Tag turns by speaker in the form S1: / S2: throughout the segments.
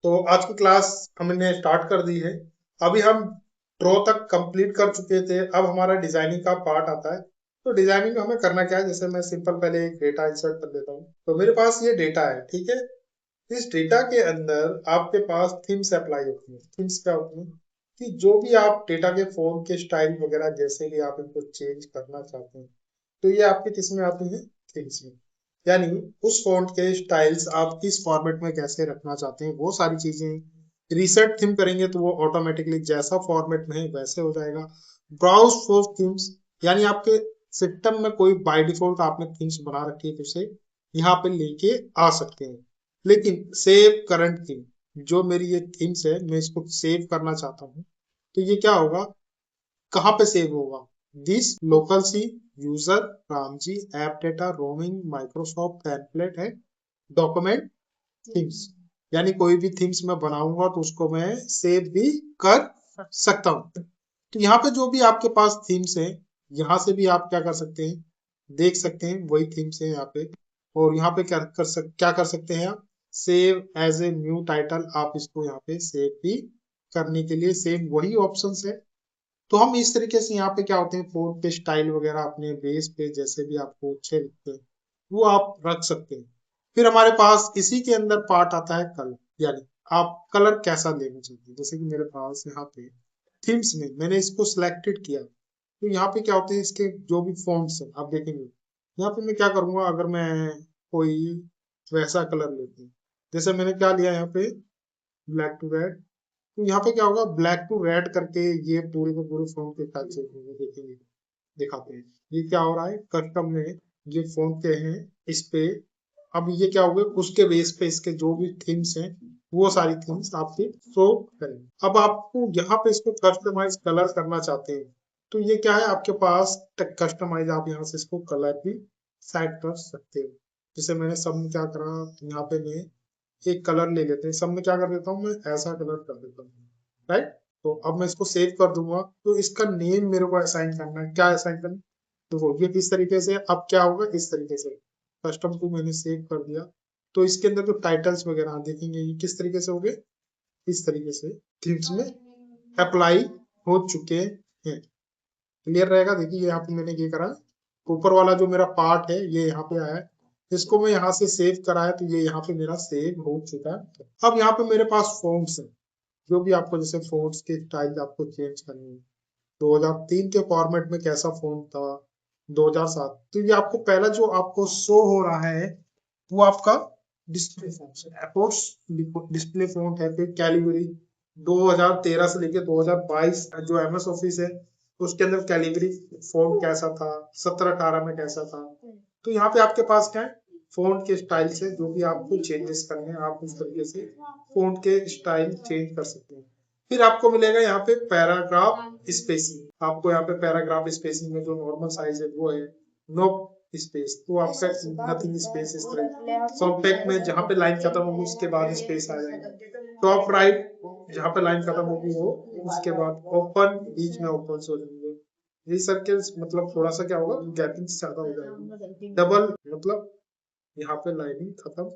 S1: तो आज की क्लास हमने स्टार्ट कर दी है। अभी हम ड्रॉ तक कंप्लीट कर चुके थे, अब हमारा डिजाइनिंग का पार्ट आता है। तो डिजाइनिंग में हमें करना क्या है, जैसे मैं सिंपल पहले एक डेटा इंसर्ट कर देता हूँ। तो मेरे पास ये डेटा है, ठीक है। इस डेटा के अंदर आपके पास थीम्स अप्लाई होती है। थीम्स क्या होती है कि जो भी आप डेटा के फॉन्ट के स्टाइल वगैरह जैसे भी आप इनको चेंज करना चाहते हैं, तो ये आपके किस में आती है, थीम्स में। यानी उस फॉन्ट के स्टाइल्स आप किस फॉर्मेट में कैसे रखना चाहते हैं, वो सारी चीजें रीसेट थीम करेंगे तो वो ऑटोमेटिकली जैसा फॉर्मेट में है वैसे हो जाएगा। ब्राउज फॉर थीम्स, यानी आपके सिस्टम में कोई बाय डिफॉल्ट आपने थीम्स बना रखी है तो उसे यहाँ पे लेके आ सकते हैं। लेकिन सेव करंट थीम, जो मेरी ये थीम्स है मैं इसको सेव करना चाहता हूँ, तो ये क्या होगा, कहाँ पे सेव होगा। This local C user Ramji app data roaming Microsoft template है डॉक्यूमेंट थीम्स। यानी कोई भी थीम्स मैं बनाऊंगा तो उसको मैं सेव भी कर सकता हूँ। तो यहाँ पे जो भी आपके पास थीम्स है, यहाँ से भी आप क्या कर सकते हैं, देख सकते हैं वही थीम्स है यहाँ पे। और यहाँ पे क्या कर सकते हैं आप, save as a new title, आप इसको यहाँ पे सेव भी करने के लिए सेम वही ऑप्शंस है। तो हम इस तरीके से यहाँ पे क्या होते हैं, फोन पे स्टाइल वगैरह अपने बेस पे जैसे भी आपको अच्छे लगते हैं वो आप रख सकते हैं। फिर हमारे पास इसी के अंदर पार्ट आता है कलर, यानी आप कलर कैसा लेना चाहते हैं। जैसे कि मेरे पास यहाँ पे थीम्स में मैंने इसको सिलेक्टेड किया, तो यहाँ पे क्या होते हैं इसके जो भी फॉन्ट्स हैं आप देखेंगे। यहाँ पे मैं क्या करूंगा, अगर मैं कोई वैसा कलर लेती हूँ, जैसे मैंने क्या लिया यहाँ पे, ब्लैक टू रेड। तो यहाँ पे क्या होगा, ब्लैक टू रेड करके ये पूरे के पूरे फॉन्ट के साथ चेंज होंगे, देखेंगे दिखाते हैं। ये क्या हो रहा है, कस्टम में ये फॉन्ट के हैं इस पे। अब ये क्या होगा, उसके बेस पे इसके जो भी थीम्स हैं वो सारी थीम्स आपके शो करेंगे। अब आपको यहाँ पे इसको कस्टमाइज कलर करना चाहते हैं, तो ये क्या है आपके पास कस्टमाइज, आप यहाँ से इसको कलर भी सेट कर सकते हो। जैसे मैंने सब में क्या करा, यहाँ पे मैं एक कलर ले लेते हैं, सब में क्या कर देता हूँ, मैं ऐसा कलर कर देता हूँ, राइट। तो अब मैं इसको सेव कर दूंगा, तो इसका नेम मेरे को असाइन करना है, क्या असाइन करना है, तो ये किस तरीके से, अब क्या होगा इस तरीके से, कस्टम को मैंने सेव कर दिया। तो इसके अंदर जो टाइटल्स वगैरह देखेंगे ये किस तरीके से हो गए, इस तरीके से थीम्स में अप्लाई हो चुके हैं। क्लियर रहेगा, देखिए यहाँ पे मैंने ये करा, ऊपर वाला जो मेरा पार्ट है ये यहाँ पे आया है, इसको मैं यहाँ से सेव करा है तो ये यहाँ पे मेरा सेव हो चुका है। अब यहाँ पे मेरे पास फॉन्ट्स है, जो भी आपको जैसे फॉन्ट्स के स्टाइल आपको चेंज करनी है। 2003 के फॉर्मेट में कैसा फॉन्ट था, 2007, तो ये आपको पहला जो आपको शो हो रहा है वो आपका डिस्प्ले फॉन्ट है, एपोर्ट्स डिस्प्ले फॉन्ट है। फिर कैलिबरी 2013 से लेके 2022 जो एमएस ऑफिस है उसके अंदर कैलिबरी फॉन्ट कैसा था, 17-18 में कैसा था। तो यहाँ पे आपके पास क्या है, फॉन्ट के स्टाइल से जो भी आपको चेंजेस करने हैं आप उस तरीके से फॉन्ट के स्टाइल चेंज कर सकते हैं। फिर आपको मिलेगा यहाँ पे पैराग्राफ स्पेसिंग, आपको यहाँ पे पैराग्राफ स्पेसिंग में जो नॉर्मल साइज है वो है नो स्पेस, तो आपका नथिंग स्पेस इस तरह। कॉम्पैक्ट में जहाँ पे लाइन खत्म होगी उसके बाद स्पेस आ जाएगा। टॉप राइट जहाँ पे लाइन खत्म होगी वो, उसके बाद ओपन बीच में ओपन हो जाएंगे। ये सर्कल्स मतलब थोड़ा सा क्या होगा, गैपिंग ज्यादा हो जाएगी। डबल मतलब यहाँ पे लाइनिंग खत्म,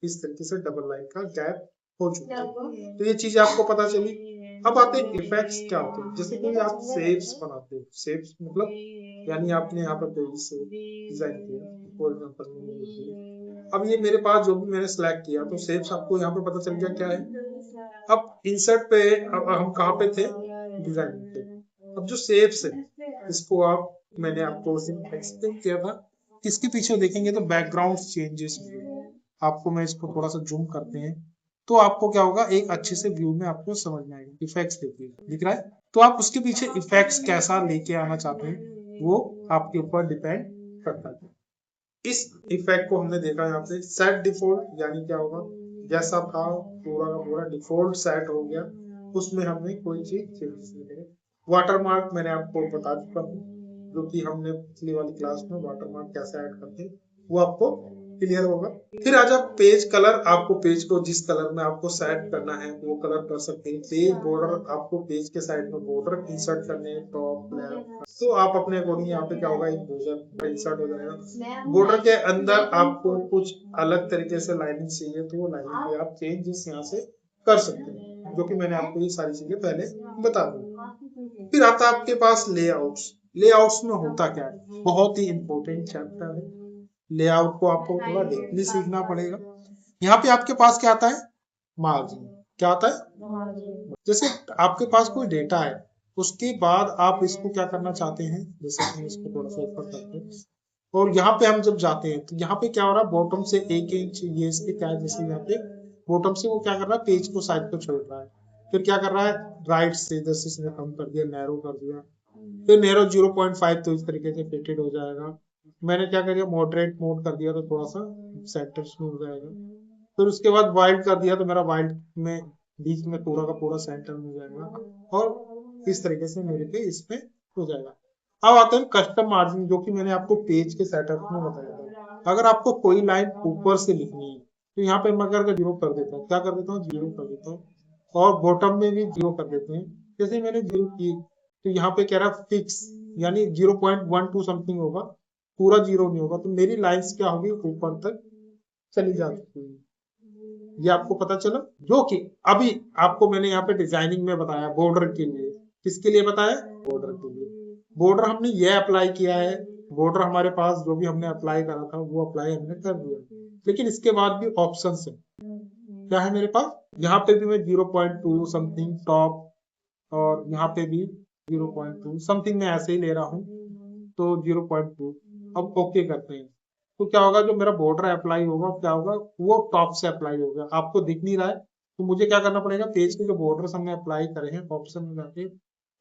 S1: इस तरीके से डबल लाइन का गैप हो चुका है। तो ये चीज आपको पता चली। अब आते हैं इफेक्ट्स क्या होते हैं। जैसे कोई आप शेप्स बनाते हो, शेप्स मतलब यानी आपने यहाँ पर कोई से डिजाइन किया, फॉर एग्जाम्पल अब ये मेरे पास जो भी मैंने सेलेक्ट किया तो शेप्स आपको यहाँ पे पता चल गया क्या है। अब इंसर्ट पे अब हम कहाँ पे थे, डिजाइन पे। अब जो शेप्स है इसको आप, मैंने आपको उस दिन एक्सप्लेन किया था, इसके पीछे देखेंगे तो बैकग्राउंड चेंजेस, आपको मैं इसको थोड़ा सा जूम करते हैं तो आपको क्या होगा, एक अच्छे से व्यू में आपको समझ में आएगा। इफेक्ट्स देखिए दिख रहा है, तो आप उसके पीछे इफेक्ट्स कैसा लेके आना चाहते हैं वो आपके ऊपर डिपेंड करता है। इस इफेक्ट को हमने देखा यहाँ पे सेट डिफॉल्ट, यानी क्या होगा, जैसा था पूरा का पूरा डिफॉल्ट सेट हो गया, उसमें हमने कोई चीज चेंज नहीं करी। वाटरमार्क मैंने आपको बता चुका हूँ, जो कि हमने पिछली वाली क्लास में वाटरमार्क कैसे ऐड करते हैं वो आपको क्लियर होगा। फिर आ जाओ पेज कलर, आपको पेज को जिस कलर में आपको सेट करना है वो कलर कर सकते हैं। पेज बॉर्डर, आपको पेज के साइड में बॉर्डर इंसर्ट करने हैं टॉप लेफ्ट, तो आप अपने अकॉर्डिंग यहाँ पे क्या होगा, एक बॉर्डर इंसर्ट हो जाएगा। बॉर्डर के अंदर आपको कुछ अलग तरीके से लाइनिंग चाहिए तो वो लाइनिंग पे आप चेंजेस यहाँ से कर सकते हैं, जो कि मैंने आपको ये सारी चीजें पहले बता दी। फिर आता है आपके पास लेआउट्स। लेआउट्स में होता क्या है, बहुत ही इंपॉर्टेंट चैप्टर है। लेआउट को आपको थोड़ा डीपली सीखना पड़ेगा। यहाँ पे आपके पास क्या आता है, मार्जिन। क्या आता है, जैसे आपके पास कोई डेटा है, उसके बाद आप इसको क्या करना चाहते हैं, जैसे हम इसको थोड़ा सा ऊपर करते हैं और यहाँ पे हम जब जाते हैं तो यहाँ पे क्या हो रहा है, बॉटम से 1 इंच ये इसके क्या है, जैसे यहाँ पे बॉटम से वो क्या कर रहा है, पेज को साइड को छोड़ रहा है। फिर क्या कर रहा है, राइट से जैसे इसने कम कर दिया, नैरो कर दिया। फिर नैरो 0.5 तो इस तरीके से फिटेड हो जाएगा। मैंने क्या कर दिया, मॉडरेट मोड कर दिया तो थोड़ा सा सेंटर्स में हो जाएगा। फिर उसके बाद वाइड कर दिया तो मेरा वाइड में बीच में पूरा का पूरा सेंटर में हो जाएगा और इस तरीके से मेरे पे इसमें हो जाएगा। अब आते हैं कस्टम मार्जिन, जो कि मैंने आपको पेज के सेटअप में बताया था। अगर आपको कोई लाइन ऊपर से लिखनी है तो यहाँ पे मैं करके जीरो कर देता हूँ, क्या कर देता हूँ, जीरो कर देता हूँ। और बॉटम में भी जीरो कर देते हैं। जैसे मैंने जीरो की तो यहाँ पे कह रहा है फिक्स, यानी 0.12 समथिंग होगा, पूरा जीरो नहीं होगा। तो मेरी लाइन्स क्या होगी, ऊपर तक चली जाती है। ये आपको पता चला, जो कि अभी आपको मैंने यहाँ पे डिजाइनिंग में बताया बॉर्डर के लिए। किसके लिए बताया, बॉर्डर के लिए। बॉर्डर हमने ये अप्लाई किया है, बॉर्डर हमारे पास जो भी हमने अप्लाई करा था वो अप्लाई हमने कर दिया। लेकिन इसके बाद भी ऑप्शन है, क्या है मेरे पास, यहाँ पे भी मैं 0.2 समथिंग टॉप, और यहाँ पे भी 0.2 समथिंग मैं ऐसे ही ले रहा हूँ, तो 0.2। अब ओके करते हैं तो क्या होगा, जो मेरा बॉर्डर अप्लाई होगा क्या होगा, वो टॉप से अप्लाई होगा। आपको दिख नहीं रहा है तो मुझे क्या करना पड़ेगा, पेज के जो बॉर्डर हमने अप्लाई करे हैं ऑप्शन में जाके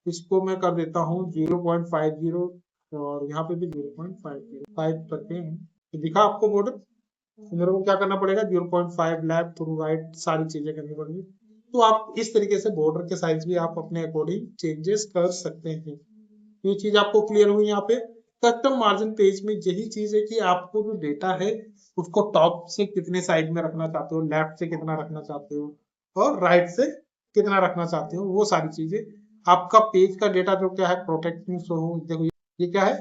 S1: इसको मैं कर देता हूँ 0.50, और यहाँ पे भी 0.5 करते हैं तो दिखा आपको बॉर्डर। तो मेरे को क्या करना पड़ेगा, 0.5 लेफ्ट थ्रू राइट सारी चीजें करनी पड़ेगी। तो आप इस तरीके से बॉर्डर के साइज भी आप अपने अकॉर्डिंग चेंजेस कर सकते हैं। ये चीज आपको क्लियर हुई यहाँ पे। कस्टम मार्जिन पेज में यही चीज है कि आपको जो डेटा है उसको टॉप से कितने साइड में रखना चाहते हो, लेफ्ट से कितना रखना चाहते हो, और राइट से कितना रखना चाहते हो, वो सारी चीजें। आपका पेज का डेटा जो क्या है, प्रोटेक्टिंग शो हो, देखो ये क्या है,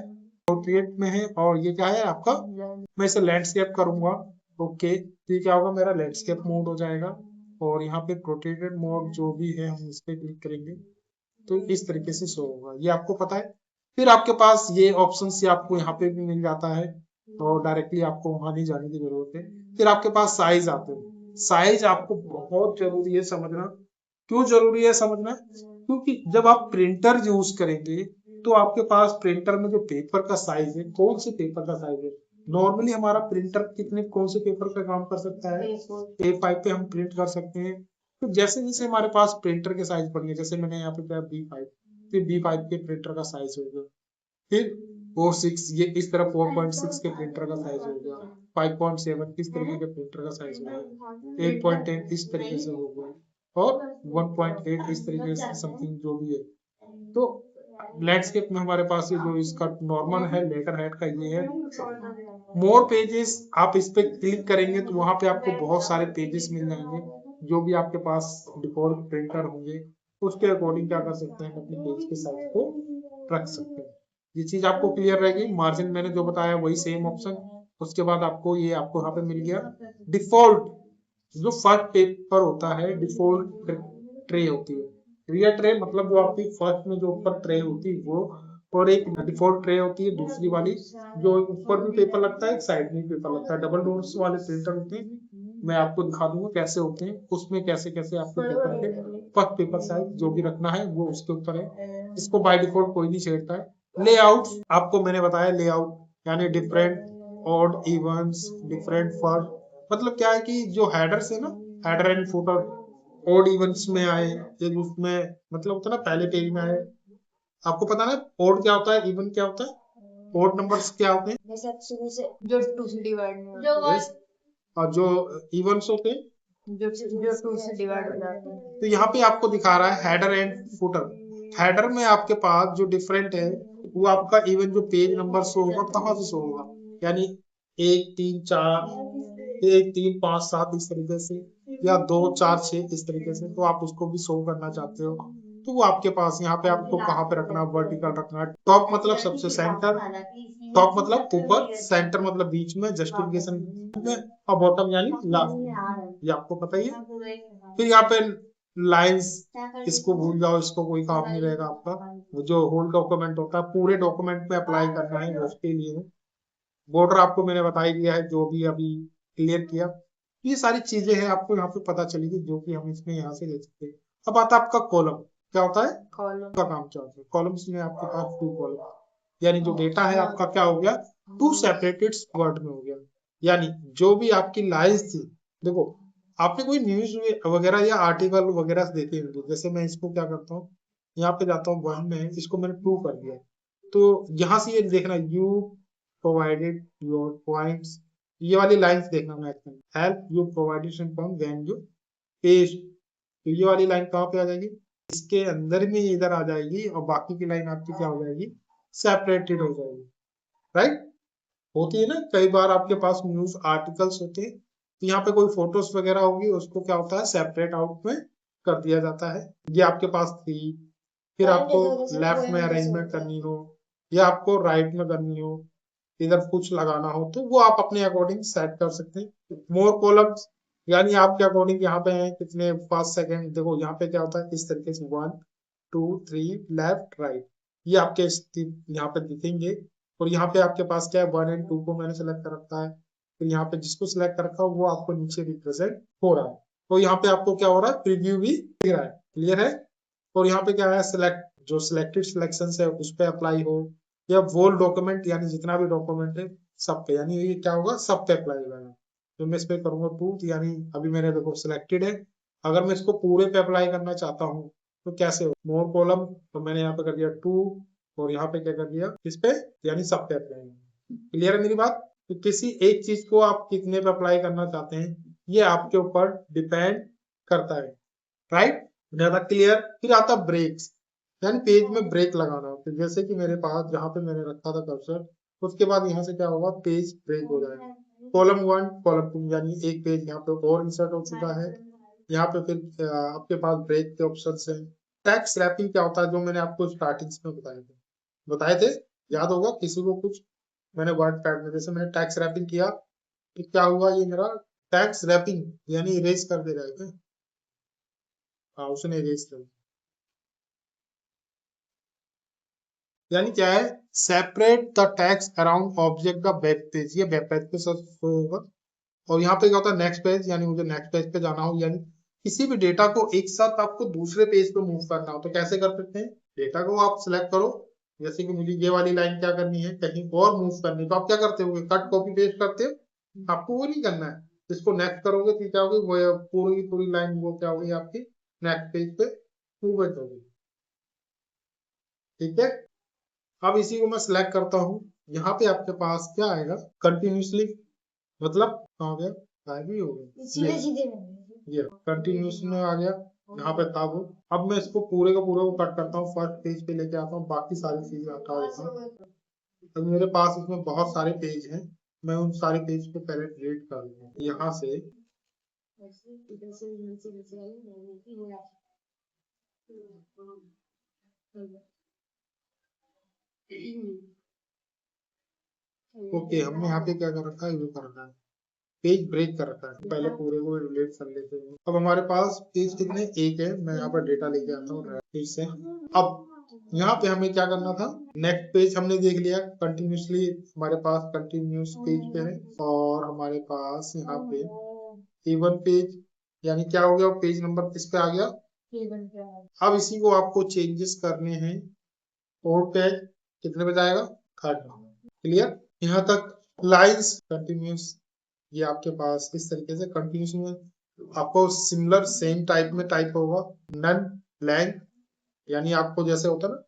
S1: पोर्ट्रेट में है, और ये क्या है आपका, मैं इसे लैंडस्केप करूंगा। ओके, तो ये क्या होगा, मेरा लैंडस्केप मोड हो जाएगा। और यहाँ पे प्रोटेक्टेड मोड जो भी है हम इस पे क्लिक करेंगे तो इस तरीके से शो होगा, ये आपको पता है। फिर आपके पास ये ऑप्शन से आपको यहाँ पे भी मिल जाता है, और डायरेक्टली आपको वहां नहीं जाने की जरूरत है। फिर आपके पास साइज आते हैं। साइज आपको बहुत जरूरी है समझना। क्यों जरूरी है समझना, क्योंकि जब आप प्रिंटर यूज करेंगे तो आपके पास प्रिंटर में जो पेपर का साइज है, कौन से पेपर का साइज है, नॉर्मली हमारा प्रिंटर कितने कौन से पेपर का काम कर सकता है, A5 पे हम प्रिंट कर सकते हैं। तो जैसे जैसे हमारे पास प्रिंटर के साइज बढ़ेंगे, जैसे मैंने यहाँ पे किया B5, फिर B5 के प्रिंटर का साइज हो गया, फिर 4.6 ये इस तरह 4.6 के प्रिंटर का साइज हो गया, 5.7 इस तरीके के प्रिंटर का साइज हो गया, 8.10 इस तरीके से हो गया, और 1.8 इस तरीके से समथिंग जो भी है। तो लैंडस्केप में हमारे पास ये जो इसका नॉर्मल है, लेटर हेड का ये है। मोर पेजेस, आप इस पे क्लिक करेंगे तो वहां पे आपको बहुत सारे पेजेस मिल जाएंगे, जो भी आपके पास डिफॉल्ट प्रिंटर होंगे उसके अकॉर्डिंग क्या कर सकते हैं, अपने पेज के साइज को रख सकते हैं। ये चीज आपको क्लियर रहेगी। मार्जिन मैंने जो बताया वही सेम ऑप्शन। उसके बाद आपको ये आपको यहाँ पे मिल गया डिफॉल्ट, जो फर्स्ट पेपर होता है, डिफॉल्ट ट्रे होती है। रियर ट्रे मतलब जो आपकी फर्स्ट में जो ऊपर ट्रे होती है वो, और एक डिफॉल्ट ट्रे होती है दूसरी वाली, जो ऊपर भी पेपर लगता है एक साइड में भी पेपर लगता है। डबल डोर्स वाले प्रिंटर होते हैं, मैं आपको दिखा दूंगा कैसे होते हैं, उसमें कैसे कैसे आपको पेपर के फर्स्ट पेपर साइज जो भी रखना है वो उसके ऊपर है। इसको बाय डिफॉल्ट कोई नहीं छेड़ता है। लेआउट आपको मैंने बताया, लेआउट यानी different odd evens, different first, मतलब क्या है कि जो हेडर्स है ना, header and footer odd evens में आए, एक उसमें मतलब होता है ना पहले पेज में आए। आपको पता है ऑड क्या होता है, इवन क्या होता है, ऑड नंबर्स क्या होते हैं,
S2: जैसे शुरू से जो 2 से डिवाइड में होता है,
S1: yes, और जो इवन्स होते हैं
S2: जो 2 से डिवाइड हो जाते हैं।
S1: तो यहाँ पे आपको दिखा रहा है हेडर एंड फुटर। हेडर में आपके पास जो डिफरेंट है वो आपका इवन जो पेज नंबर शो होगा कहाँ से शो होगा, यानी 1 3 4, 1 3 5 7 इस तरीके से, या 2 4 6 इस तरीके से। तो आप उसको भी शो करना चाहते हो तो वो आपके पास यहाँ पे आपको कहाँ पे रखना है, वर्टिकल रखना है, टॉप मतलब सबसे सेंटर, टॉप मतलब ऊपर, सेंटर मतलब बीच में, जस्टिफिकेशन में, और बॉटम यानी लास्ट में। ये आपको पता ही है। फिर यहाँ पे लाइंस, इसको भूल जाओ, इसको कोई काम नहीं रहेगा आपका। वो जो होल डॉक्यूमेंट होता है पूरे डॉक्यूमेंट में अप्लाई करना है, उसके लिए बॉर्डर आपको मैंने बता ही दिया है, जो भी अभी क्लियर किया। ये सारी चीजें हैं, आपको यहाँ पे पता चलेगी, जो कि हम इसमें यहाँ से देख सकते हैं। अब आता है आपका कॉलम, क्या होता है
S2: कॉलम
S1: का काम क्या होता है। कॉलम्स में आपके पास 2 कॉलम, यानी जो डेटा है आपका क्या हो गया, 2 सेपरेटेड वर्ड में हो गया। यानी जो भी आपकी लाइंस थी, देखो आपने कोई न्यूज वगैरह या आर्टिकल वगैरह देखे होंगे, जैसे मैं इसको क्या करता हूँ, यहाँ पे जाता हूँ 1 में, इसको मैंने 2 कर दिया। तो यहाँ से ये देखना, यू प्रोवाइडेड योर पॉइंट्स, ये वाली लाइंस देखना मैथ में, help you provided some point when you paste, तो ये वाली लाइन कहाँ पे आ जाएगी, इसके अंदर में इधर आ जाएगी, और बाकी की लाइन आपकी क्या हो जाएगी, सेपरेटेड हो जाएगी। राइट, होती है ना, कई बार आपके पास न्यूज आर्टिकल्स होते हैं, तो यहाँ पे कोई फोटोज वगैरह होगी, उसको क्या होता है सेपरेट आउट में कर दिया जाता है। ये आपके पास थी, फिर आपको लेफ्ट में अरेंजमेंट करनी हो या आपको राइट में करनी हो, इधर कुछ लगाना हो, तो वो आप अपने अकॉर्डिंग सेट कर सकते हैं। मोर कॉलम्स, यानी आपके अकॉर्डिंग यहाँ पे है कितने 5 सेकेंड, देखो यहाँ पे क्या होता है इस तरीके से 1 2 3 लेफ्ट राइट, ये आपके यहाँ पे दिखेंगे। और यहाँ पे आपके पास क्या है 1 और 2 को मैंने सेलेक्ट कर रखा है, फिर यहाँ पे जिसको सिलेक्ट कर रखा है वो आपको नीचे रिप्रेजेंट हो रहा है। तो यहाँ पे आपको क्या हो रहा है, प्रीव्यू भी दिख रहा है, क्लियर है। और यहाँ पे क्या है, सिलेक्ट, जो सिलेक्टेड सिलेक्शन है उस पे अप्लाई हो, या वोल डॉक्यूमेंट, यानी जितना भी डॉक्यूमेंट है सब पे, यानी ये क्या होगा सब पे अप्लाई होगा। तो मैं इस पे करूंगा 2, यानी अभी मैंने देखो सिलेक्टेड है, अगर मैं इसको पूरे पे अप्लाई करना चाहता हूँ तो कैसे हो, मोर कॉलम, तो मैंने यहाँ पे कर दिया 2, और यहाँ पे क्या कर दिया इस पे, यानी सब पे अप्लाई। क्लियर है मेरी बात। तो किसी एक चीज को आप कितने पे अप्लाई करना चाहते हैं, ये आपके ऊपर डिपेंड करता है। राइट, ज्यादा क्लियर। फिर आता ब्रेक्स, यानी पेज में ब्रेक लगाना, तो जैसे कि मेरे पास जहाँ पे मैंने रखा था कर्सर, उसके बाद यहाँ से क्या होगा, पेज ब्रेक हो जाएगा। कॉलम 1 कॉलम 2, यानी एक पेज यहाँ पे और इंसर्ट हो चुका है। यहाँ पे फिर आपके पास ब्रेक के ऑप्शन है। टैक्स रैपिंग क्या होता है, जो मैंने आपको स्टार्टिंग में बताए थे, याद होगा किसी को कुछ, मैंने वर्ड पैड में जैसे मैंने टैक्स रैपिंग किया, तो क्या हुआ, ये मेरा टैक्स रैपिंग यानी इरेज कर दे रहा है क्या? हाँ, उसने इरेज कर, यानी क्या है, separate the tax around object the web page, ये वेब पेज पे सर्च होगा। और यहाँ पे क्या होता है नेक्स्ट पेज, यानी मुझे नेक्स्ट पेज पे जाना हो, यानी किसी भी डेटा को एक साथ आपको दूसरे पेज पे मूव करना हो तो कैसे कर सकते हैं, डेटा को आप सिलेक्ट करो, जैसे कि मुझे ये वाली लाइन क्या करनी है कहीं और मूव करनी, तो आप क्या करते हो, कट कॉपी पेस्ट करते हो, आपको वो नहीं करना है। इसको नेक्स्ट करोगे तो क्या होगी, वो पूरी पूरी लाइन वो क्या होगी आपकी नेक्स्ट पेज पे मूव होगी। ठीक है, अब इसी को मैं सिलेक्ट करता हूँ, यहाँ पे आपके पास क्या आएगा, कंटिन्यूसली, मतलब कहाँ गया, गायब ही हो गया,
S2: सीधे सीधे
S1: ये कंटिन्यूस में आ गया, यहाँ पे था वो। अब मैं इसको पूरे का पूरा को कट करता हूँ, फर्स्ट पेज पे लेके आता हूँ, बाकी सारी चीजें हटा देता हूँ। अब मेरे पास इसमें बहुत सारे पेज हैं, मैं उन सारे पेज पे पहले डिलीट कर लूँ यहाँ से। ओके, हमने यहाँ पे क्या कर रखा है, ये कर रखा है, पेज ब्रेक कर रखा है, पहले पूरे को डिलीट कर लेते हैं। अब हमारे पास पेज कितने, एक है, मैं यहाँ पर डेटा लेके आता हूँ पेज से। अब यहाँ पे हमें क्या करना था, नेक्स्ट पेज हमने देख लिया, कंटिन्यूसली हमारे पास कंटिन्यूस पेज पे है, और हमारे पास यहाँ पे A1 पेज, यानी क्या हो गया, पेज नंबर किस पे आ गया, अब इसी को आपको चेंजेस करने हैं, और पेज कितने पे जाएगा, 3rd। क्लियर, यहाँ तक लाइंस कंटिन्यूस, ये आपके पास इस तरीके से कंटिन्यूस में आपको सिमिलर सेम टाइप में टाइप होगा, नन ब्लैंक, यानी आपको जैसे होता है ना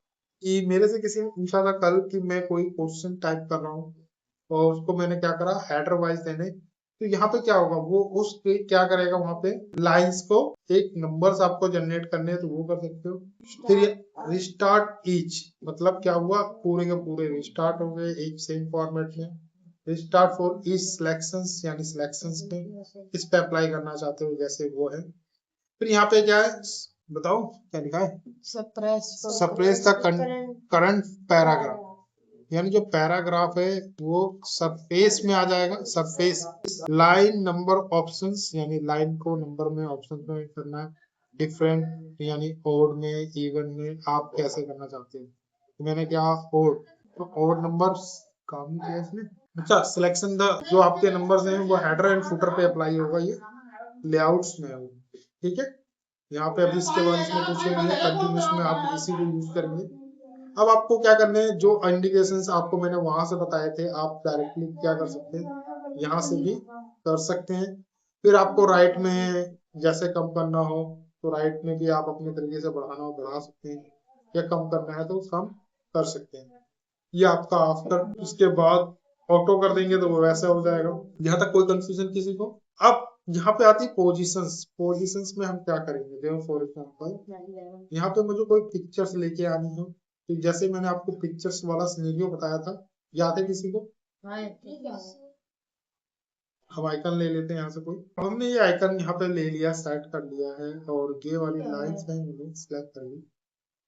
S1: कि मेरे से किसी ने पूछा था कल कि मैं कोई क्वेश्चन टाइप कर रहा हूँ और उसको मैंने क्या करा, हेडर वाइज देने, तो यहाँ पे क्या होगा, वो उस पे क्या करेगा, वहां पे लाइंस को एक नंबर्स आपको जनरेट करने हैं तो वो कर सकते हो। फिर रिस्टार्ट ईच, मतलब क्या हुआ, पूरे के पूरे रिस्टार्ट हो गए एक सेम फॉर्मेट में। रिस्टार्ट फॉर ईच सिलेक्शंस, यानी सिलेक्शंस में इस पे अप्लाई करना चाहते हो जैसे वो है। फिर यहाँ पे क्या है, बताओ क्या लिखा है, सप्रेस द करंट पैराग्राफ, यानी जो पैराग्राफ है वो सरफेस में आ जाएगा। सरफेस लाइन नंबर ऑप्शंस, यानी लाइन को नंबर में ऑप्शन में करना है। डिफरेंट यानी ओड में, इवन में, आप कैसे करना चाहते हैं। तो मैंने क्या ओड, तो ओड नंबर्स काम किया इसमें। अच्छा, सिलेक्शन द, जो आपके नंबर्स हैं वो हेडर एंड फुटर पे अप्लाई होगा, ये लेआउट्स में है वो। ठीक है, यहाँ पे अभी इसके बाद इसमें कुछ नहीं है, कंटिन्यूस में आप इसी को यूज करेंगे। अब आपको क्या करना है, जो इंडिकेशंस आपको मैंने वहां से बताए थे, आप डायरेक्टली क्या कर सकते हैं, यहाँ से भी कर सकते हैं। फिर आपको राइट में जैसे कम करना हो तो राइट में भी आप अपने तरीके से बढ़ाना हो बढ़ा सकते हैं, या कम करना है तो कम कर सकते हैं। ये आपका आफ्टर, उसके बाद ऑटो कर देंगे तो वो वैसा हो जाएगा। यहाँ तक कोई कंफ्यूजन किसी को? अब यहाँ पे आती है पोजीशंस। पोजीशंस में हम क्या करेंगे, देखो फॉर एग्जांपल यहाँ पे मुझे कोई पिक्चर्स लेके आनी हो, तो जैसे मैंने आपको पिक्चर्स वाला सिनेरियो बताया था, याद है किसी को? हम आइकन ले लेते हैं यहाँ से कोई। अब हमने ये आइकन यहाँ पे ले लिया, सेट कर लिया है, और ये वाली लाइंस है मैंने सिलेक्ट कर ली,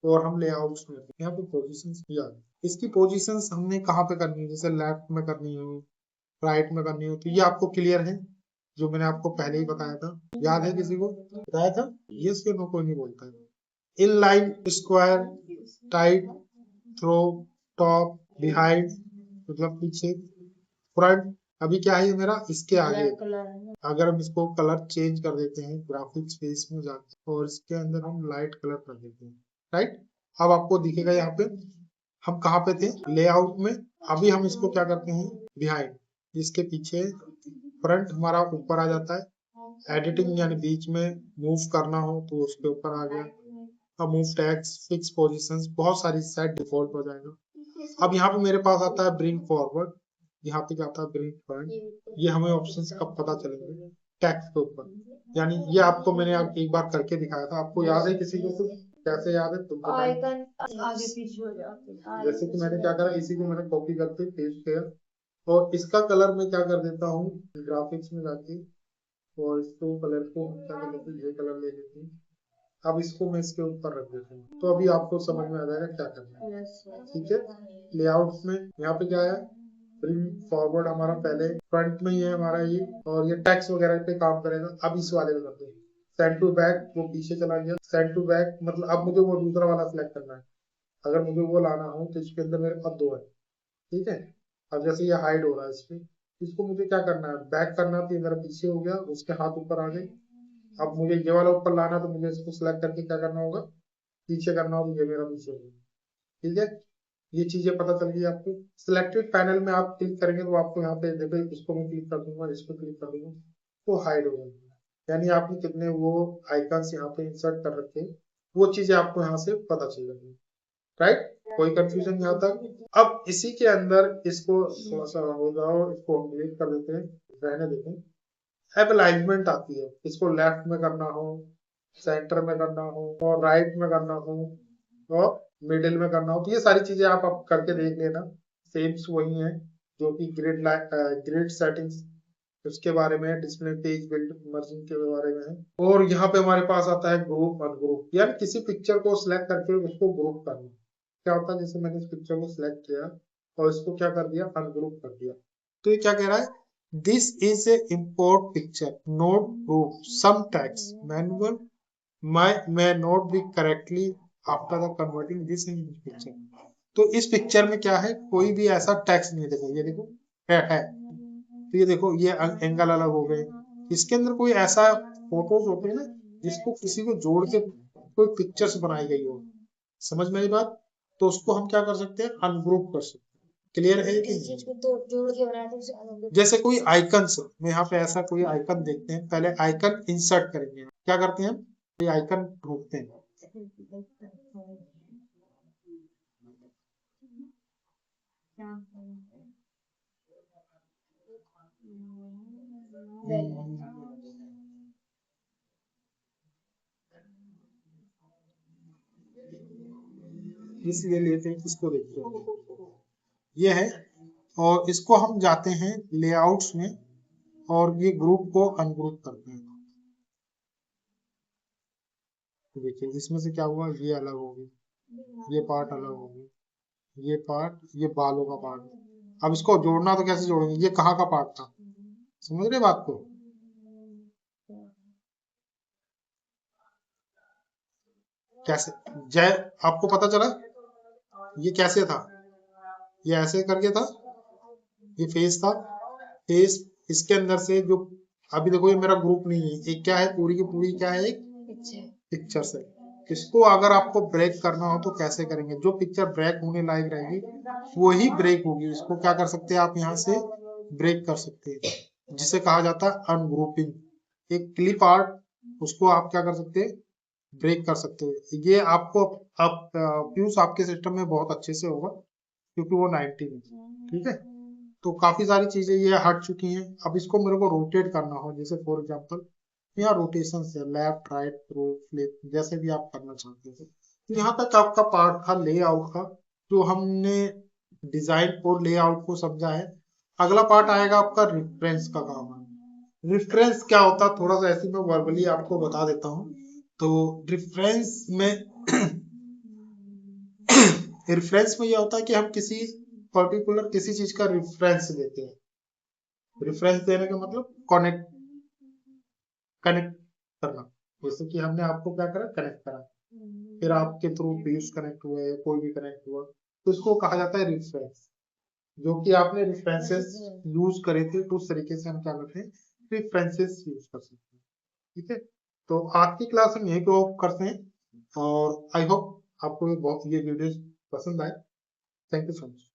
S1: और हम लेआउट्स में यहाँ पे पोजीशंस किया। इसकी पोजीशंस हमने कहाँ पे करनी है, जैसे लेफ्ट में करनी हो, राइट में करनी हो, तो ये आपको क्लियर है, जो मैंने आपको पहले ही बताया था। याद है किसी को बताया था? ये से नो कोई नहीं बोलता है। In line, square, tight, through, top, behind मतलब पीछे, फ्रंट। अभी क्या है मेरा, इसके आगे अगर हम इसको कलर चेंज कर देते हैं, ग्राफिक्स स्पेस में जाते हैं और इसके अंदर हम लाइट कलर कर देते हैं, राइट। अब आपको दिखेगा यहाँ पे हम कहाँ पे थे, लेआउट में। अभी हम इसको क्या करते हैं, बिहाइंड, इसके पीछे। फ्रंट हमारा ऊपर आ जाता है। एडिटिंग यानी बीच में मूव करना हो तो उसके ऊपर आ गया। अब मूव टैग्स, फिक्स पोजीशंस, बहुत सारी सेट डिफॉल्ट हो जाएगा। अब यहाँ पे मेरे पास आता है ब्रिंग फॉरवर्ड, यहाँ पे क्या आता है ब्रिंग फ्रंट। ये हमें ऑप्शंस कब पता चलेंगे, टैक्स के ऊपर। यानी ये आपको मैंने आप एक बार करके दिखाया था, आपको याद है किसी को कुछ? कैसे याद है तुमको?
S2: आइकन आगे पीछे हो जाते हैं।
S1: जैसे कि मैंने क्या करा, इसी को मैंने कॉपी करके पेस्ट किया, और इसका कलर मैं क्या कर देता हूँ, ग्राफिक्स में जाके, और इसको कलर को हम क्या कर लेते हैं, ये कलर ले लेते हैं। अब इसको मैं इसके ऊपर रख देता हूँ, तो अभी आपको समझ में आ जाएगा क्या करना है। ठीक है, लेआउट में यहाँ पे क्या है, ब्रिंग फॉरवर्ड हमारा पहले फ्रंट में ही है हमारा ये, और ये टेक्स्ट वगैरह पे काम करेगा। अब इस वाले में करते हैं सेंड टू बैक, वो पीछे चला गया। सेंड टू बैक मतलब अब मुझे वो दूसरा वाला सिलेक्ट करना है। अगर मुझे वो लाना हो तो इसके अंदर मेरे पास दो है, ठीक है। अब जैसे ये हाइड हो रहा है इसमें, इसको मुझे क्या करना है, बैक करना, तो ये मेरा पीछे हो गया, उसके हाथ ऊपर आ गए। अब मुझे ये वाला ऊपर लाना, तो मुझे इसको सिलेक्ट करके क्या करना होगा, पीछे करना होगा, ये मेरा पीछे होगा। ठीक है, ये चीजें पता चल गई आपको। सिलेक्टेड पैनल में आप क्लिक करेंगे तो आपको यहाँ पे देखो, इसको मैं क्लिक कर दूंगा, इसको क्लिक कर दूंगा, तो हाइड हो जाएगा। यानी आपने कितने वो आइकन्स यहाँ पे इंसर्ट कर रखे हैं, वो चीजें आपको यहाँ से पता चल जाएगी, राइट। कोई कंफ्यूजन यहाँ तक? अब इसी के अंदर इसको थोड़ा सा हो जाओ, इसको हम डिलीट कर देते हैं, रहने देते हैं। अब अलाइनमेंट आती है, इसको लेफ्ट में करना हो, सेंटर में करना हो, और राइट में करना हो, और मिडिल में करना हो, तो ये सारी चीजें आप करके देख लेना। सेम्स वही है जो कि ग्रिड सेटिंग्स उसके बारे में, डिस्प्ले पेज बिल्ड मर्जिंग के बारे में है। और यहाँ पे हमारे पास आता है ग्रुप अनग्रुप, यानी किसी पिक्चर को सिलेक्ट करके उसको ग्रुप करना। क्या होता है, जैसे मैंने इस पिक्चर को सिलेक्ट किया और इसको क्या कर दिया, अनग्रुप कर दिया, तो ये क्या कह रहा है, this is a import picture note proof some text manual may not be correctly after the converting this in picture। तो इस पिक्चर में क्या है, कोई भी ऐसा टेक्स्ट नहीं, देखो ये देखो है। तो ये देखो ये एंगल अलग हो गए, इसके अंदर कोई ऐसा फोटोज होते हैं ना जिसको किसी को जोड़ के कोई पिक्चर्स बनाई गई हो, समझ में आई बात? तो उसको हम क्या कर सकते हैं, अनग्रुप कर सकते हैं। क्लियर है कि नहीं? जैसे कोई आइकन में यहाँ पे ऐसा कोई आइकन देखते हैं, पहले आइकन इंसर्ट करेंगे, क्या करते हैं हम, ये आइकन ढूंढते हैं। इसलिए लेते हैं, इसको देखते हैं, ये है, और इसको हम जाते हैं लेआउट्स में, और ये ग्रुप को अनग्रुप करते हैं। तो देखिए इसमें से क्या हुआ, ये अलग हो गई, ये पार्ट अलग हो गई, ये पार्ट, ये बालों का पार्ट। अब इसको जोड़ना तो कैसे जोड़ेंगे, ये कहाँ का पार्ट था, समझ रहे बात को। कैसे, जय आपको पता चला ये कैसे था, ये ऐसे करके था, ये फेस था, फेस इसके अंदर से जो, अभी देखो ये मेरा ग्रुप नहीं है, एक क्या है पूरी की पूरी क्या है, एक पिक्चर है। इसको अगर आपको ब्रेक करना हो तो कैसे करेंगे, जो पिक्चर ब्रेक होने लायक रहेगी वही ब्रेक होगी, इसको क्या कर सकते हैं आप यहाँ से ब्रेक कर सकते हैं, जिसे कहा जाता है अनग्रुपिंग। एक क्लिप आर्ट, उसको आप क्या कर सकते हैं, ब्रेक कर सकते हैं। ये आपको आप पीयूष आपके सिस्टम में बहुत अच्छे से होगा क्योंकि वो 90 में, ठीक है। तो काफी सारी चीजें ये हट चुकी हैं। अब इसको मेरे को रोटेट करना हो, जैसे फॉर एग्जांपल यहाँ रोटेशन है, लेफ्ट राइट प्रो फ्लिप, जैसे भी आप करना चाहते हो। तो यहाँ तक आपका पार्ट था लेआउट का, जो हमने डिजाइन और लेआउट को समझा है। अगला पार्ट आएगा आपका रेफरेंस का काम है। रेफरेंस क्या होता है, थोड़ा सा ऐसे मैं वर्बली आपको बता देता हूँ। तो रेफरेंस में रेफरेंस में यह होता है कि हम किसी पर्टिकुलर किसी चीज का रेफरेंस देते हैं। रेफरेंस देने का मतलब कनेक्ट करना, जैसे कि हमने आपको क्या करा, कनेक्ट करा, फिर आपके थ्रू पीयूष कनेक्ट हुए, कोई भी कनेक्ट हुआ, तो इसको कहा जाता है रेफरेंस। जो कि आपने रेफरेंसेस यूज करे थे, तो उस तरीके से हम क्या करते हैं, रेफरेंसेस यूज कर सकते हैं, ठीक है। तो आज की क्लास हम यही को करते हैं, और आई होप आपको ये वीडियो पसंद आए। Thank you so much.